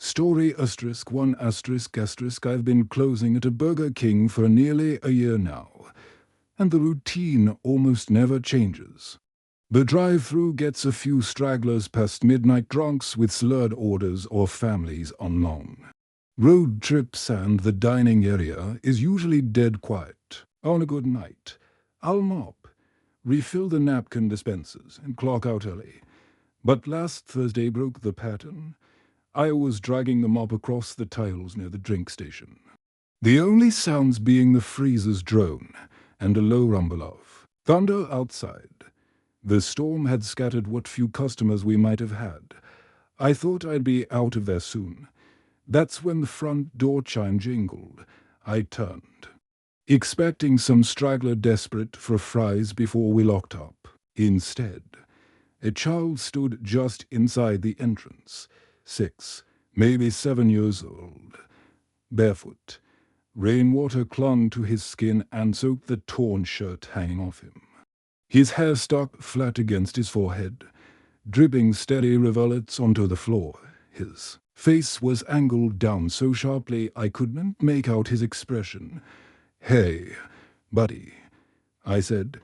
Story *1***. I've been closing at a Burger King for nearly a year now, and the routine almost never changes. The drive-through gets a few stragglers past midnight drunks with slurred orders or families on long road trips, and the dining area is usually dead quiet. On a good night, I'll mop, refill the napkin dispensers, and clock out early. But last Thursday broke the pattern. I was dragging the mop across the tiles near the drink station, the only sounds being the freezer's drone and a low rumble of thunder outside. The storm had scattered what few customers we might have had. I thought I'd be out of there soon. That's when the front door chime jingled. I turned, expecting some straggler desperate for fries before we locked up. Instead, a child stood just inside the entrance, 6, maybe 7 years old, barefoot. Rainwater clung to his skin and soaked the torn shirt hanging off him. His hair stuck flat against his forehead, dripping steady rivulets onto the floor. His face was angled down so sharply I couldn't make out his expression. "Hey, buddy," I said,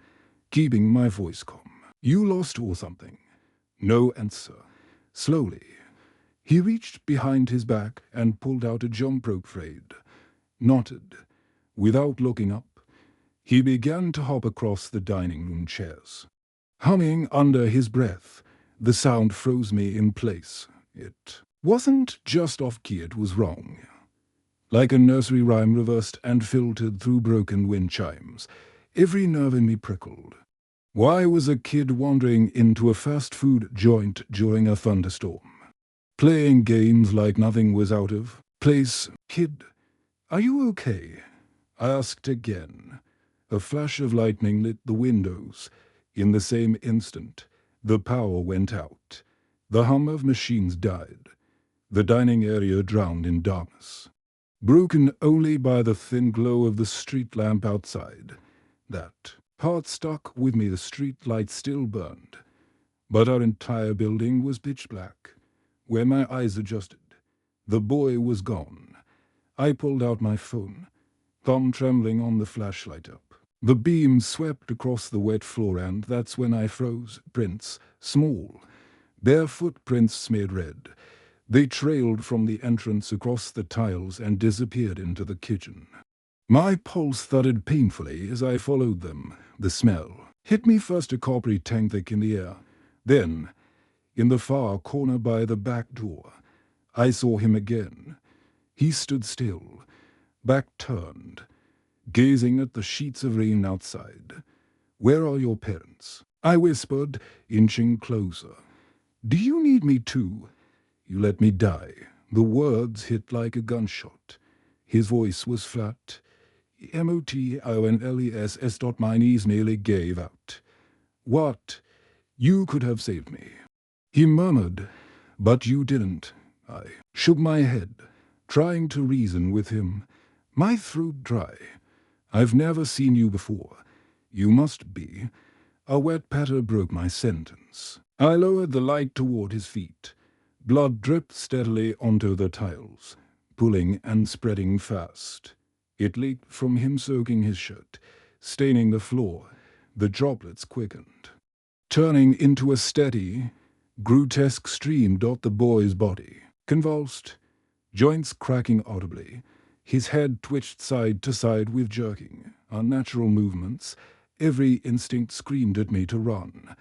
keeping my voice calm. "You lost or something?" No answer. Slowly, he reached behind his back and pulled out a jump rope braid. Knotted. Without looking up, he began to hop across the dining room chairs, humming under his breath. The sound froze me in place. It wasn't just off-key, it was wrong. Like a nursery rhyme reversed and filtered through broken wind chimes, every nerve in me prickled. Why was a kid wandering into a fast food joint during a thunderstorm, playing games like nothing was out of place? "Kid, are you okay?" I asked again. A flash of lightning lit the windows. In the same instant, the power went out. The hum of machines died. The dining area drowned in darkness, broken only by the thin glow of the street lamp outside. That part stuck with me. The street light still burned, but our entire building was pitch black. Where my eyes adjusted, the boy was gone. I pulled out my phone, thumb trembling on the flashlight up. The beam swept across the wet floor, and that's when I froze. Prints, small, bare footprints smeared red. They trailed from the entrance across the tiles and disappeared into the kitchen. My pulse thudded painfully as I followed them. The smell hit me first, a coppery tang thick in the air. Then, in the far corner by the back door, I saw him again. He stood still, back turned, gazing at the sheets of rain outside. "Where are your parents?" I whispered, inching closer. "Do you need me too? You let me die." The words hit like a gunshot. His voice was flat. "MOTIONLESS. My knees nearly gave out." "What? You could have saved me," he murmured, "but you didn't." I shook my head, trying to reason with him, my throat dry. "I've never seen you before. You must be." A wet patter broke my sentence. I lowered the light toward his feet. Blood dripped steadily onto the tiles, pooling and spreading fast. It leaked from him, soaking his shirt, staining the floor. The droplets quickened, turning into a steady, grotesque stream. The boy's body convulsed, joints cracking audibly. His head twitched side to side with jerking, unnatural movements. Every instinct screamed at me to run,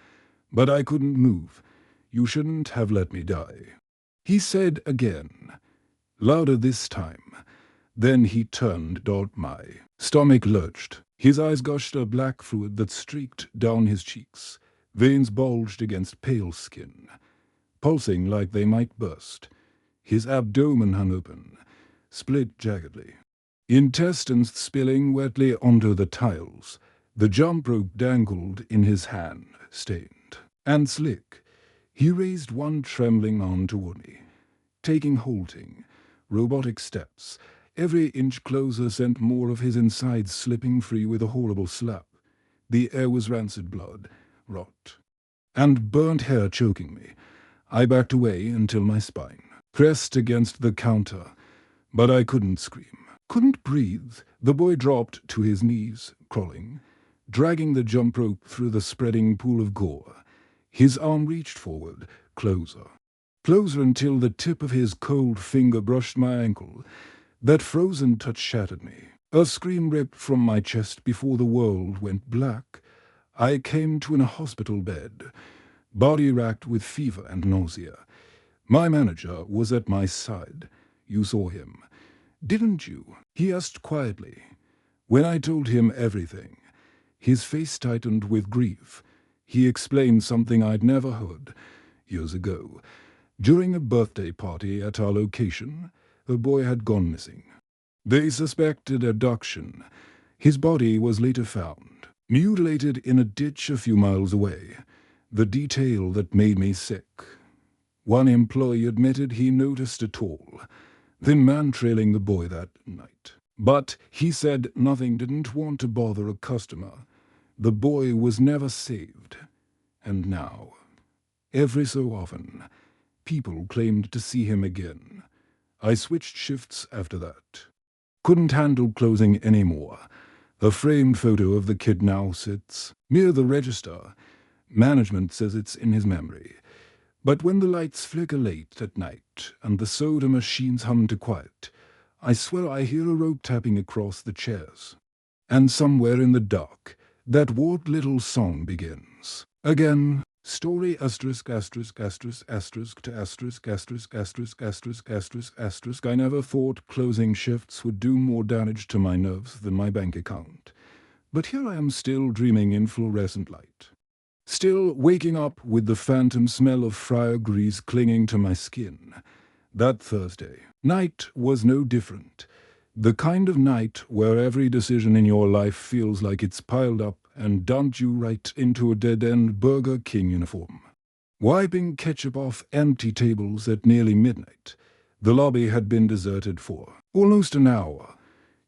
but I couldn't move. "You shouldn't have let me die," he said again, louder this time. Then he turned. My stomach lurched. His eyes gushed a black fluid that streaked down his cheeks. Veins bulged against pale skin, pulsing like they might burst. His abdomen hung open, split jaggedly, intestines spilling wetly onto the tiles. The jump rope dangled in his hand, stained and slick. He raised one trembling arm toward me, taking halting, robotic steps. Every inch closer sent more of his insides slipping free with a horrible slap. The air was rancid blood, rot, and burnt hair choking me. I backed away until my spine pressed against the counter, but I couldn't scream. Couldn't breathe. The boy dropped to his knees, crawling, dragging the jump rope through the spreading pool of gore. His arm reached forward, closer. Closer until the tip of his cold finger brushed my ankle. That frozen touch shattered me. A scream ripped from my chest before the world went black. I came to in a hospital bed, body racked with fever and nausea. My manager was at my side. You saw him, didn't you? He asked quietly. When I told him everything, his face tightened with grief. He explained something I'd never heard. Years ago, during a birthday party at our location, a boy had gone missing. They suspected abduction. His body was later found, mutilated in a ditch a few miles away. The detail that made me sick. One employee admitted he noticed a tall, thin man trailing the boy that night. But he said nothing didn't want to bother a customer. The boy was never saved. And now, every so often, people claimed to see him again. I switched shifts after that. Couldn't handle closing anymore. A framed photo of the kid now sits near the register. Management says it's in his memory. But when the lights flicker late at night and the soda machines hum to quiet, I swear I hear a rope tapping across the chairs. And somewhere in the dark, that warped little song begins. Again, story asterisk asterisk asterisk asterisk to asterisk asterisk asterisk asterisk asterisk asterisk. I never thought closing shifts would do more damage to my nerves than my bank account. But here I am still dreaming in fluorescent light. Still waking up with the phantom smell of fryer grease clinging to my skin. That Thursday night was no different. The kind of night where every decision in your life feels like it's piled up and dumped you right into a dead-end Burger King uniform. Wiping ketchup off empty tables at nearly midnight, the lobby had been deserted for almost an hour.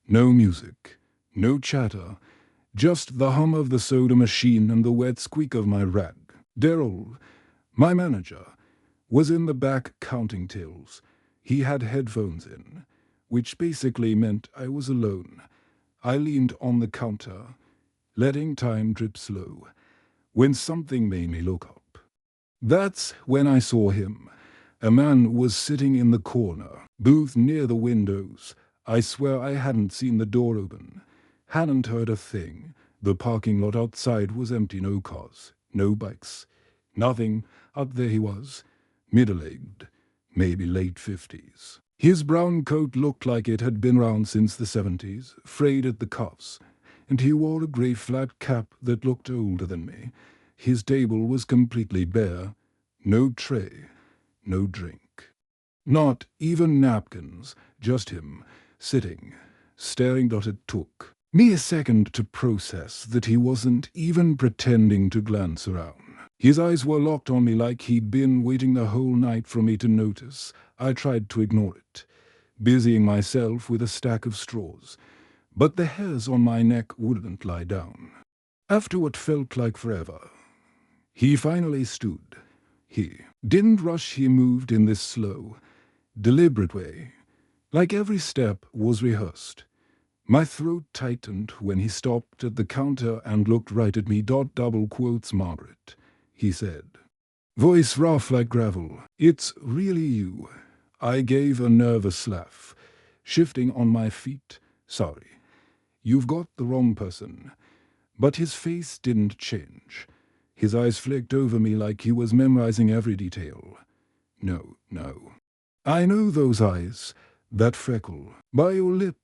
No music, no chatter, just the hum of the soda machine and the wet squeak of my rag. Daryl, my manager, was in the back counting tills. He had headphones in, which basically meant I was alone. I leaned on the counter, letting time drip slow, when something made me look up. That's when I saw him. A man was sitting in the corner, booth near the windows. I swear I hadn't seen the door open. Hadn't heard a thing. The parking lot outside was empty, no cars, no bikes, nothing. Out there he was, middle-aged, maybe late 50s. His brown coat looked like it had been around since the 70s, frayed at the cuffs, and he wore a grey flat cap that looked older than me. His table was completely bare, no tray, no drink. Not even napkins, just him, sitting, staring. It took me a second to process that he wasn't even pretending to glance around. His eyes were locked on me like he'd been waiting the whole night for me to notice. I tried to ignore it, busying myself with a stack of straws, but the hairs on my neck wouldn't lie down. After what felt like forever, he finally stood. He didn't rush. He moved in this slow, deliberate way, like every step was rehearsed. My throat tightened when he stopped at the counter and looked right at me. Double quotes, Margaret, he said. Voice rough like gravel. It's really you. I gave a nervous laugh, shifting on my feet. Sorry, you've got the wrong person. But his face didn't change. His eyes flicked over me like he was memorizing every detail. No. I know those eyes, that freckle, by your lip.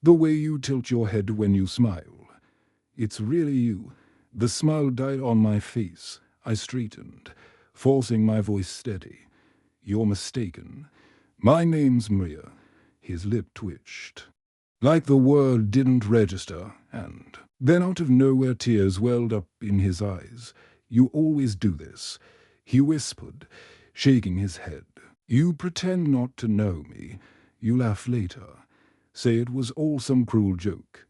The way you tilt your head when you smile. It's really you. The smile died on my face. I straightened, forcing my voice steady. You're mistaken. My name's Maria. His lip twitched, like the word didn't register, and then out of nowhere tears welled up in his eyes. You always do this, he whispered, shaking his head. You pretend not to know me. You laugh later. Say it was all some cruel joke.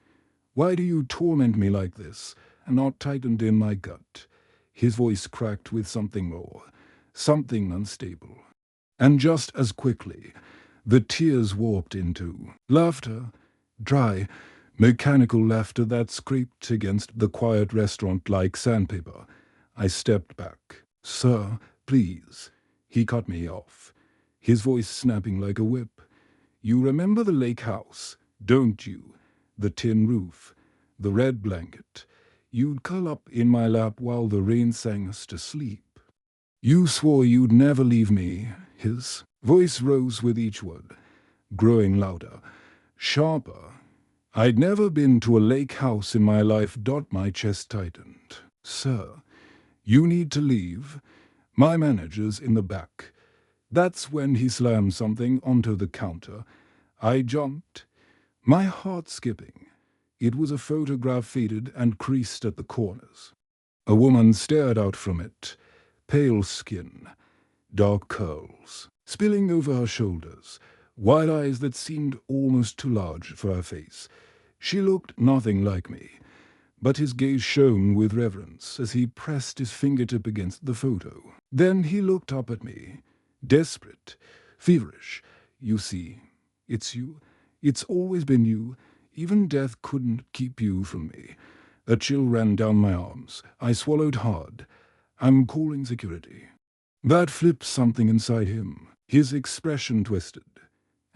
Why do you torment me like this? A knot tightened in my gut. His voice cracked with something more, something unstable. And just as quickly, the tears warped into laughter, dry, mechanical laughter that scraped against the quiet restaurant like sandpaper. I stepped back. "Sir, please." He cut me off, his voice snapping like a whip. "You remember the lake house, don't you? The tin roof, the red blanket. You'd curl up in my lap while the rain sang us to sleep. You swore you'd never leave me." His voice rose with each word, growing louder, sharper. "I'd never been to a lake house in my life." My chest tightened. "Sir, you need to leave. My manager's in the back." That's when he slammed something onto the counter. I jumped, my heart skipping. It was a photograph, faded and creased at the corners. A woman stared out from it, pale skin, dark curls, spilling over her shoulders, wide eyes that seemed almost too large for her face. She looked nothing like me, but his gaze shone with reverence as he pressed his fingertip against the photo. Then he looked up at me, desperate, feverish. "You see, it's you. It's always been you. Even death couldn't keep you from me." A chill ran down my arms. I swallowed hard. "I'm calling security." That flipped something inside him. His expression twisted,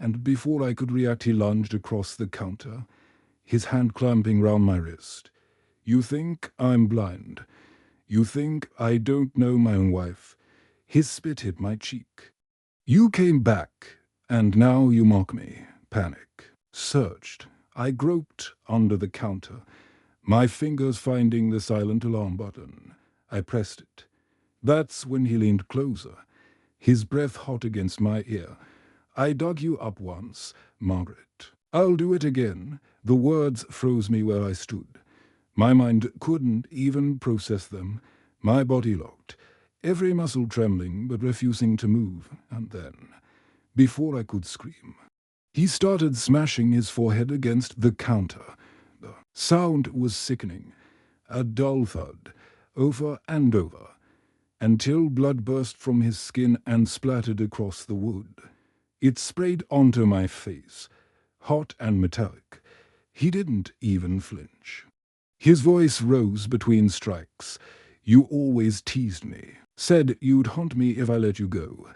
and before I could react he lunged across the counter, his hand clamping round my wrist. "You think I'm blind. You think I don't know my own wife." His spit hit my cheek. "You came back, and now you mock me." Panic surged. I groped under the counter, my fingers finding the silent alarm button. I pressed it. That's when he leaned closer, his breath hot against my ear. "I dug you up once, Margaret. I'll do it again." The words froze me where I stood. My mind couldn't even process them. My body locked, every muscle trembling but refusing to move. And then, before I could scream, he started smashing his forehead against the counter. The sound was sickening, a dull thud, over and over, until blood burst from his skin and splattered across the wood. It sprayed onto my face, hot and metallic. He didn't even flinch. His voice rose between strikes. "You always teased me, said you'd haunt me if I let you go.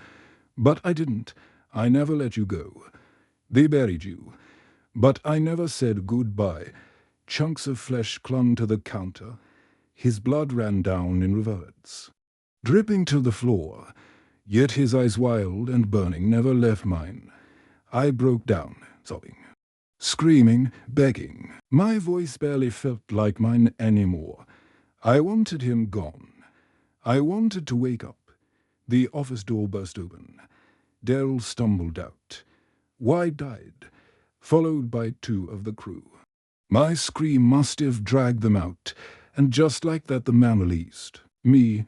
But I didn't. I never let you go. They buried you. But I never said goodbye." Chunks of flesh clung to the counter. His blood ran down in rivulets, dripping to the floor, yet his eyes, wild and burning, never left mine. I broke down, sobbing, screaming, begging. My voice barely felt like mine anymore. I wanted him gone. I wanted to wake up. The office door burst open. Daryl stumbled out, wide-eyed, followed by two of the crew. My scream must have dragged them out, and just like that the man released me.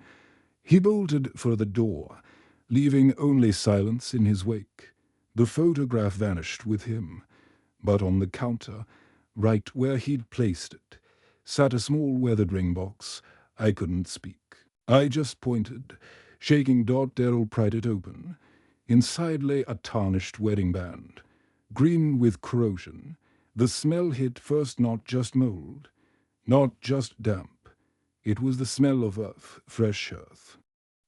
He bolted for the door, leaving only silence in his wake. The photograph vanished with him, but on the counter, right where he'd placed it, sat a small weathered ring box. I couldn't speak. I just pointed, shaking. Daryl pried it open. Inside lay a tarnished wedding band, green with corrosion. The smell hit first, not just mold, not just damp. It was the smell of earth, fresh earth.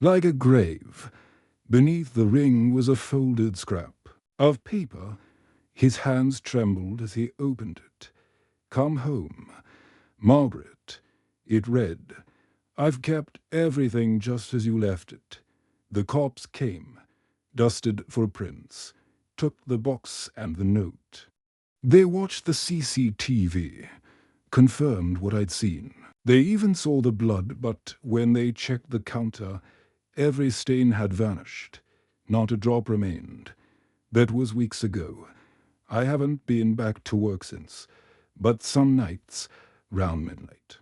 Like a grave, beneath the ring was a folded scrap of paper. His hands trembled as he opened it. "Come home, Margaret," it read. "I've kept everything just as you left it." The cops came, dusted for prints, took the box and the note. They watched the CCTV, confirmed what I'd seen. They even saw the blood, but when they checked the counter, every stain had vanished. Not a drop remained. That was weeks ago. I haven't been back to work since, but some nights, round midnight,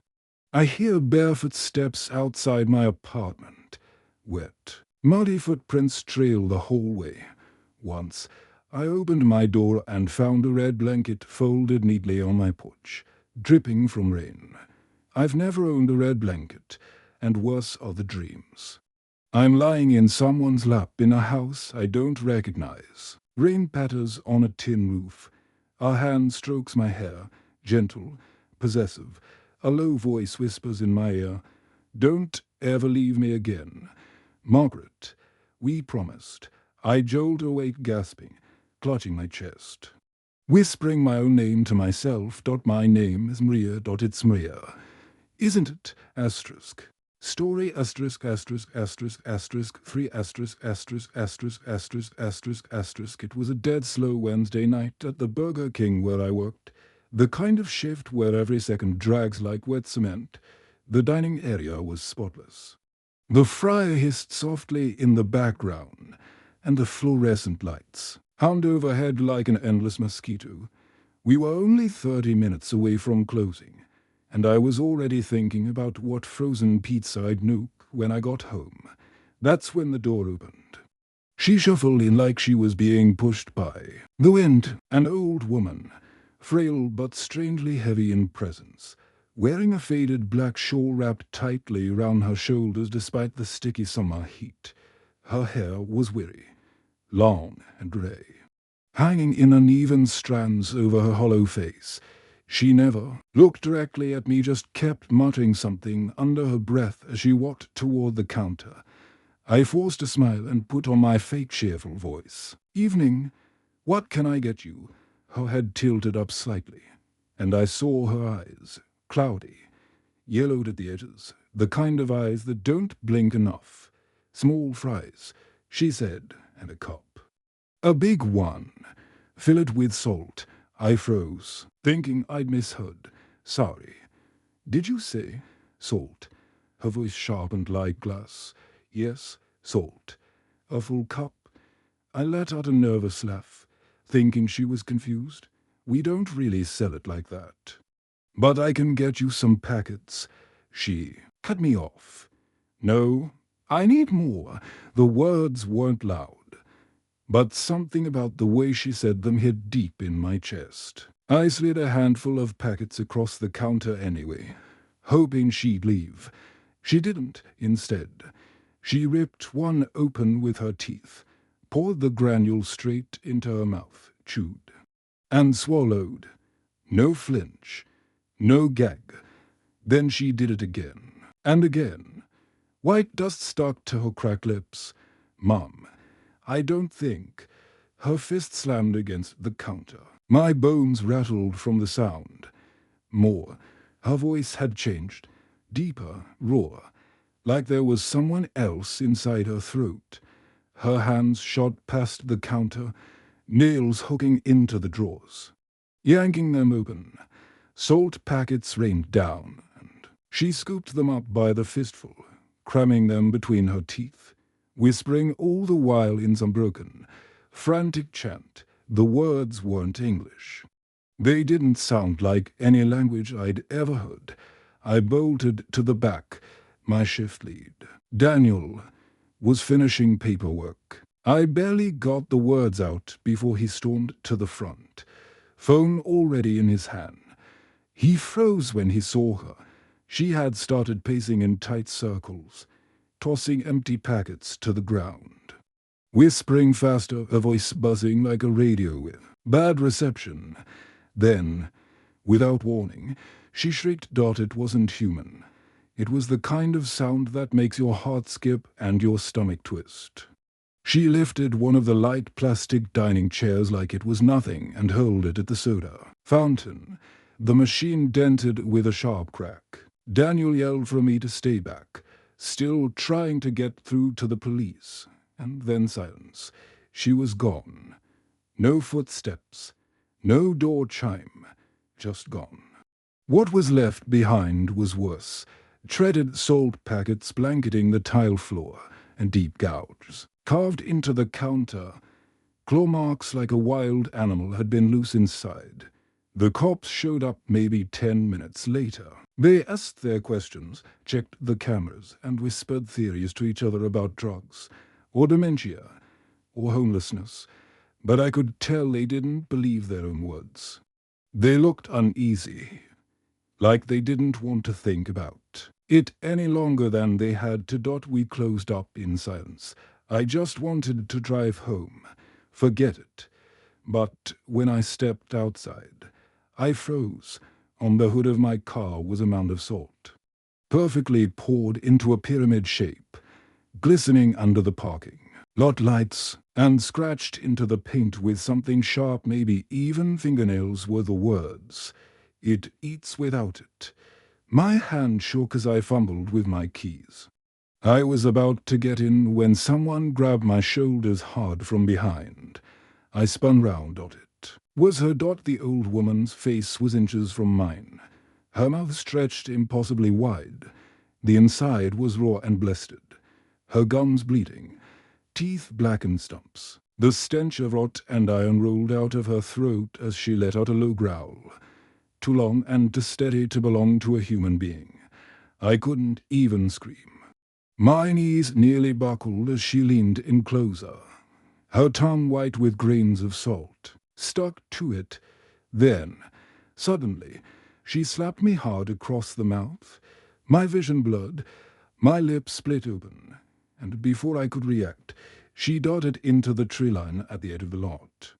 I hear barefoot steps outside my apartment. Wet, muddy footprints trail the whole way. Once, I opened my door and found a red blanket folded neatly on my porch, dripping from rain. I've never owned a red blanket, and worse are the dreams. I'm lying in someone's lap in a house I don't recognize. Rain patters on a tin roof. A hand strokes my hair, gentle, possessive. A low voice whispers in my ear, "Don't ever leave me again. Margaret, we promised." I jolt awake gasping, clutching my chest. Whispering my own name to myself. My name is Maria. It's Maria. Isn't it? Asterisk. Story asterisk asterisk asterisk asterisk 3 asterisk asterisk asterisk asterisk asterisk asterisk. It was a dead slow Wednesday night at the Burger King where I worked. The kind of shift where every second drags like wet cement. The dining area was spotless. The fryer hissed softly in the background, and the fluorescent lights hummed overhead like an endless mosquito. We were only 30 minutes away from closing, and I was already thinking about what frozen pizza I'd nuke when I got home. That's when the door opened. She shuffled in like she was being pushed by the wind, an old woman, frail but strangely heavy in presence, wearing a faded black shawl wrapped tightly round her shoulders despite the sticky summer heat. Her hair was wiry, long and grey, hanging in uneven strands over her hollow face. She never looked directly at me, just kept muttering something under her breath as she walked toward the counter. I forced a smile and put on my fake cheerful voice. "Evening. What can I get you?" Her head tilted up slightly, and I saw her eyes, cloudy, yellowed at the edges, the kind of eyes that don't blink enough. "Small fries," she said, "and a cup." "A big one. Fill it with salt." I froze, thinking I'd misheard. "Sorry. Did you say salt?" Her voice sharpened like glass. "Yes, salt. A full cup." I let out a nervous laugh, thinking she was confused. "We don't really sell it like that." "But I can get you some packets." She cut me off. "No, I need more." The words weren't loud, but something about the way she said them hit deep in my chest. I slid a handful of packets across the counter anyway, hoping she'd leave. She didn't. Instead, she ripped one open with her teeth, poured the granule straight into her mouth, chewed, and swallowed. No flinch, no gag. Then she did it again, and again. White dust stuck to her cracked lips. "Mum, I don't think." Her fist slammed against the counter. My bones rattled from the sound. More. Her voice had changed. Deeper, raw, like there was someone else inside her throat. Her hands shot past the counter, nails hooking into the drawers. Yanking them open, salt packets rained down, and she scooped them up by the fistful, cramming them between her teeth, whispering all the while in some broken, frantic chant. The words weren't English. They didn't sound like any language I'd ever heard. I bolted to the back, my shift lead. Daniel was finishing paperwork. I barely got the words out before he stormed to the front, phone already in his hand. He froze when he saw her. She had started pacing in tight circles, tossing empty packets to the ground. Whispering faster, a voice buzzing like a radio with bad reception. Then, without warning, she shrieked. It wasn't human. It was the kind of sound that makes your heart skip and your stomach twist. She lifted one of the light plastic dining chairs like it was nothing and hurled it at the soda fountain. The machine dented with a sharp crack. Daniel yelled for me to stay back, still trying to get through to the police. And then silence. She was gone. No footsteps. No door chime. Just gone. What was left behind was worse. Treaded salt packets blanketing the tile floor, and deep gouges carved into the counter. Claw marks like a wild animal had been loose inside. The cops showed up maybe 10 minutes later. They asked their questions, checked the cameras, and whispered theories to each other about drugs, or dementia, or homelessness. But I could tell they didn't believe their own words. They looked uneasy, like they didn't want to think about it any longer than they had to. We closed up in silence. I just wanted to drive home. Forget it. But when I stepped outside, I froze. On the hood of my car was a mound of salt, perfectly poured into a pyramid shape, glistening under the parking lot lights, and scratched into the paint with something sharp, maybe even fingernails were the words. It eats without it. My hand shook as I fumbled with my keys. I was about to get in when someone grabbed my shoulders hard from behind. I spun round. It was her. The old woman's face was inches from mine. Her mouth stretched impossibly wide. The inside was raw and blistered. Her gums bleeding. Teeth blackened stumps. The stench of rot and iron rolled out of her throat as she let out a low growl. Too long and too steady to belong to a human being. I couldn't even scream. My knees nearly buckled as she leaned in closer, her tongue white with grains of salt, stuck to it. Then, suddenly, she slapped me hard across the mouth. My vision blurred, my lips split open, and before I could react, she darted into the tree line at the edge of the lot.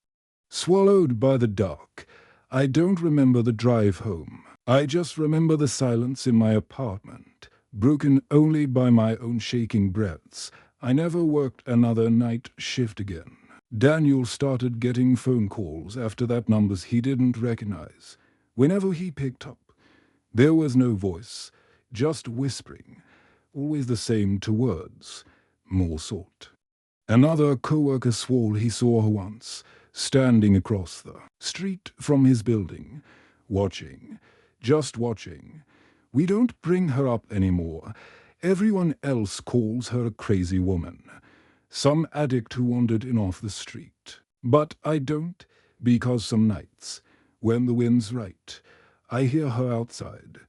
Swallowed by the dark, I don't remember the drive home. I just remember the silence in my apartment, broken only by my own shaking breaths. I never worked another night shift again. Daniel started getting phone calls after that, numbers he didn't recognize. Whenever he picked up, there was no voice, just whispering, always the same two words: more salt. Another coworker swore he saw her once, standing across the street from his building, watching, just watching. We don't bring her up anymore. Everyone else calls her a crazy woman, some addict who wandered in off the street. But I don't, because some nights, when the wind's right, I hear her outside.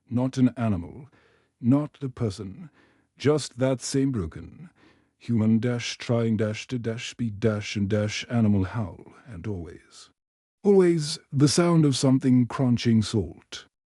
Not an animal, not a person, just that same broken human trying to speed and animal howl, and always the sound of something crunching salt.